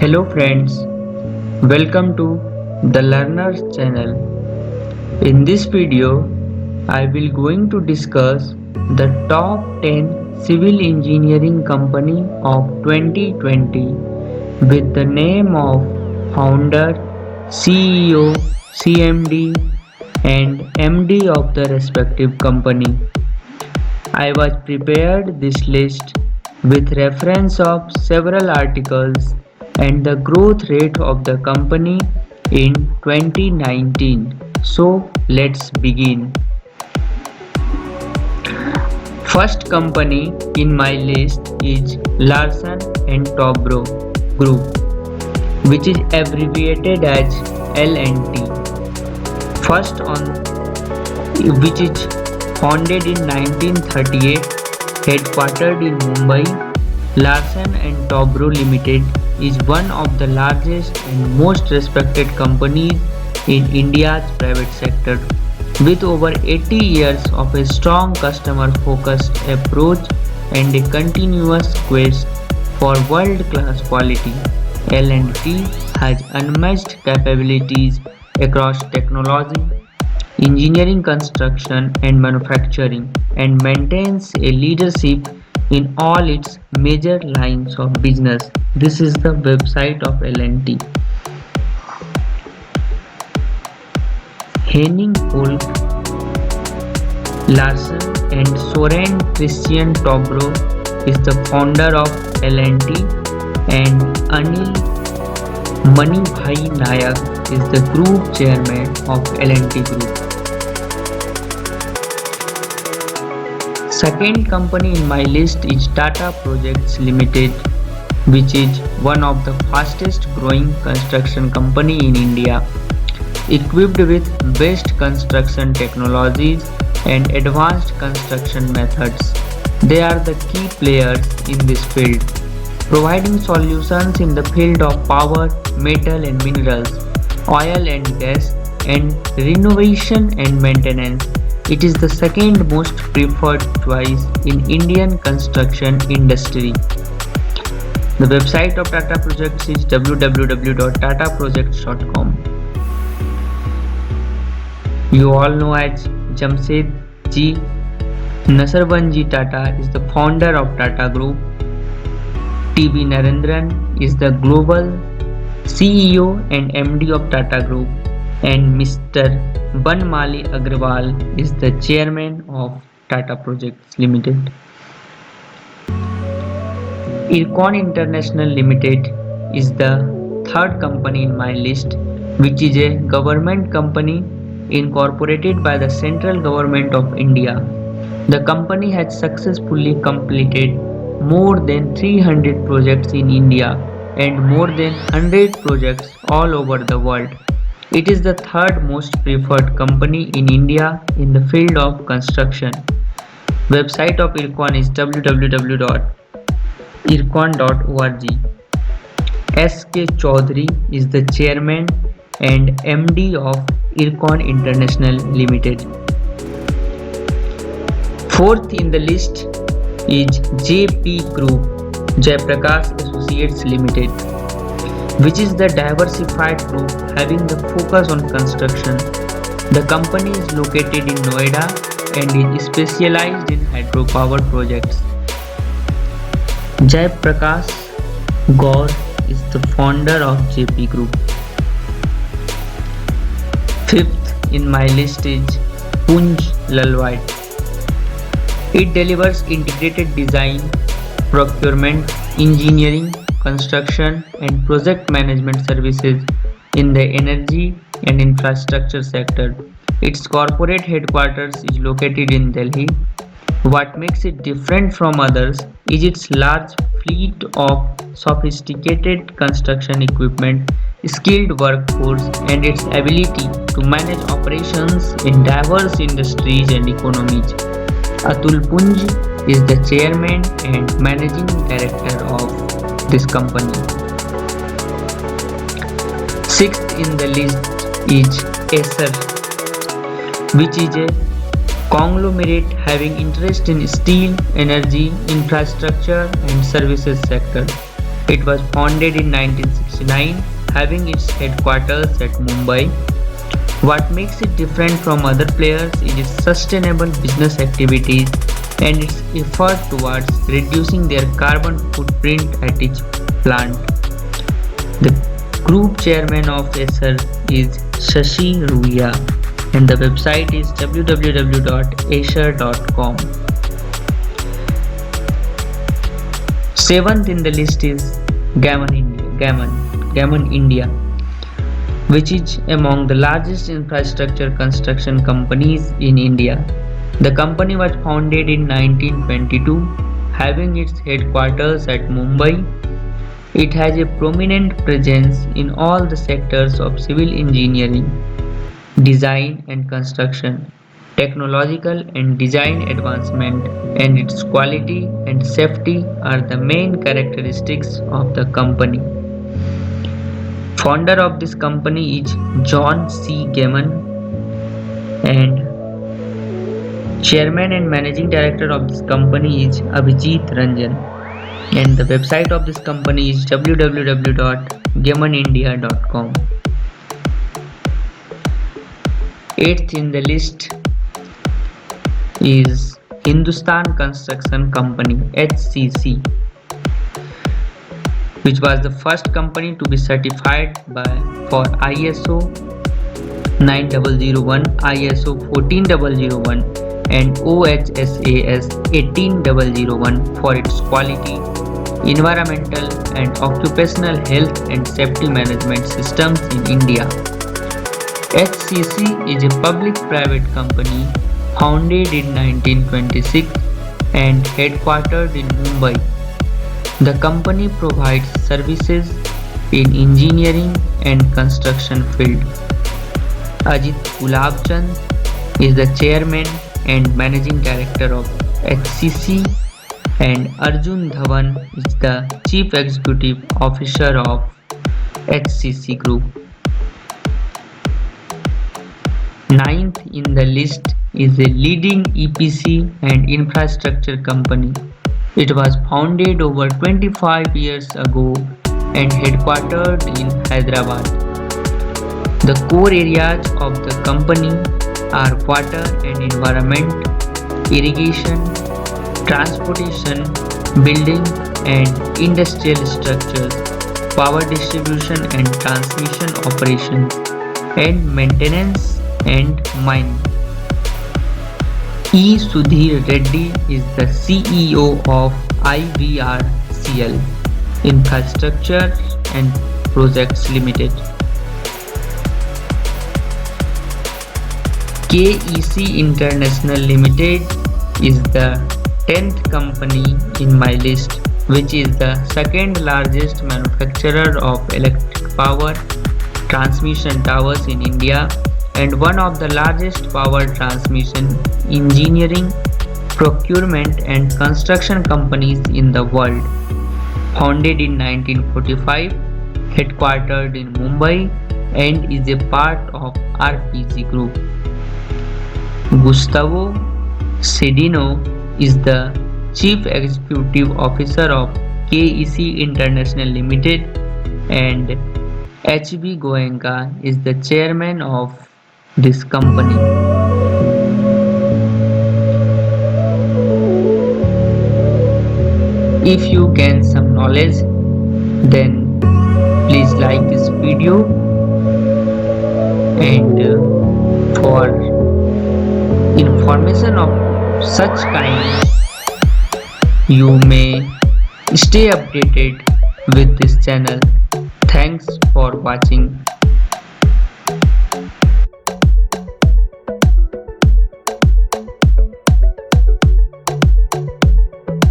Hello friends, welcome to the Learners channel. In this video, I will going to discuss the top 10 civil engineering company of 2020 with the name of founder, CEO, CMD and MD of the respective company. I was prepared this list with reference of several articles and the growth rate of the company in 2019. So let's begin. First company in my list is Larsen and Toubro Group, which is abbreviated as L&T. First on which is founded in 1938, headquartered in Mumbai, Larsen and Toubro Limited is one of the largest and most respected companies in India's private sector. With over 80 years of a strong customer-focused approach and a continuous quest for world-class quality, L&T has unmatched capabilities across technology, engineering, construction and manufacturing, and maintains a leadership in all its major lines of business. This is the website of L&T. Henning Polk Larsen and Soren Christian Toubro is the founder of L&T, and Anil Manibhai Nayak is the group chairman of L&T Group. Second company in my list is Tata Projects Limited, which is one of the fastest growing construction company in India, equipped with best construction technologies and advanced construction methods. They are the key players in this field, providing solutions in the field of power, metal and minerals, oil and gas, and renovation and maintenance. It is the second most preferred choice in Indian construction industry. The website of Tata Projects is www.tataprojects.com. You all know as Jamshedji Nasarbanji Tata is the founder of Tata Group. T.V. Narendran is the global CEO and MD of Tata Group, and Mr. Banmali Agrawal is the chairman of Tata Projects Limited. Ircon International Limited is the third company in my list, which is a government company incorporated by the central government of India. The company has successfully completed more than 300 projects in India and more than 100 projects all over the world. It is the third most preferred company in India in the field of construction. Website of Ircon is www.ircon.org. S.K. Chaudhary is the chairman and MD of Ircon International Limited. Fourth in the list is JP Group, Jaiprakash Associates Limited, which is the diversified group having the focus on construction. The company is located in Noida and is specialized in hydropower projects. Jaiprakash Gaur is the founder of JP Group. Fifth in my list is Punj Lalwai. It delivers integrated design, procurement, engineering, construction and project management services in the energy and infrastructure sector. Its corporate headquarters is located in Delhi. What makes it different from others is its large fleet of sophisticated construction equipment, skilled workforce, and its ability to manage operations in diverse industries and economies. Atul Punj is the chairman and managing director of this company. Sixth in the list is Acer, which is a conglomerate having interest in steel, energy, infrastructure and services sector. It was founded in 1969, having its headquarters at Mumbai. What makes it different from other players is its sustainable business activities and its effort towards reducing their carbon footprint at each plant. The group chairman of Acer is Shashi Ruia and the website is www.acer.com. Seventh in the list is Gammon India, which is among the largest infrastructure construction companies in India. The company was founded in 1922, having its headquarters at Mumbai. It has a prominent presence in all the sectors of civil engineering, design and construction, technological and design advancement, and its quality and safety are the main characteristics of the company. Founder of this company is John C. Gammon and Chairman and Managing Director of this company is Abhijit Ranjan and the website of this company is www.gammonindia.com. Eighth in the list is Hindustan Construction Company HCC, which was the first company to be certified for ISO 9001, ISO 14001 and OHSAS 18001 for its quality, environmental and occupational health and safety management systems in India. HCC is a public-private company founded in 1926 and headquartered in Mumbai. The company provides services in engineering and construction field. Ajit Gulabchand is the chairman and managing director of HCC and Arjun Dhawan is the chief executive officer of HCC Group. Ninth in the list is a leading EPC and infrastructure company. It was founded over 25 years ago and headquartered in Hyderabad. The core areas of the company are water and environment, irrigation, transportation, building and industrial structures, power distribution and transmission operations, and maintenance and mining. E. Sudhir Reddy is the CEO of IVRCL Infrastructure and Projects Limited. KEC International Limited is the 10th company in my list, which is the second largest manufacturer of electric power transmission towers in India and one of the largest power transmission engineering, procurement and construction companies in the world. Founded in 1945, headquartered in Mumbai and is a part of RPG Group. Gustavo Cedeno is the Chief Executive Officer of KEC International Limited and HB Goenka is the chairman of this company. If you gain some knowledge, then please like this video and for information of such kind you may stay updated with this channel. Thanks for watching.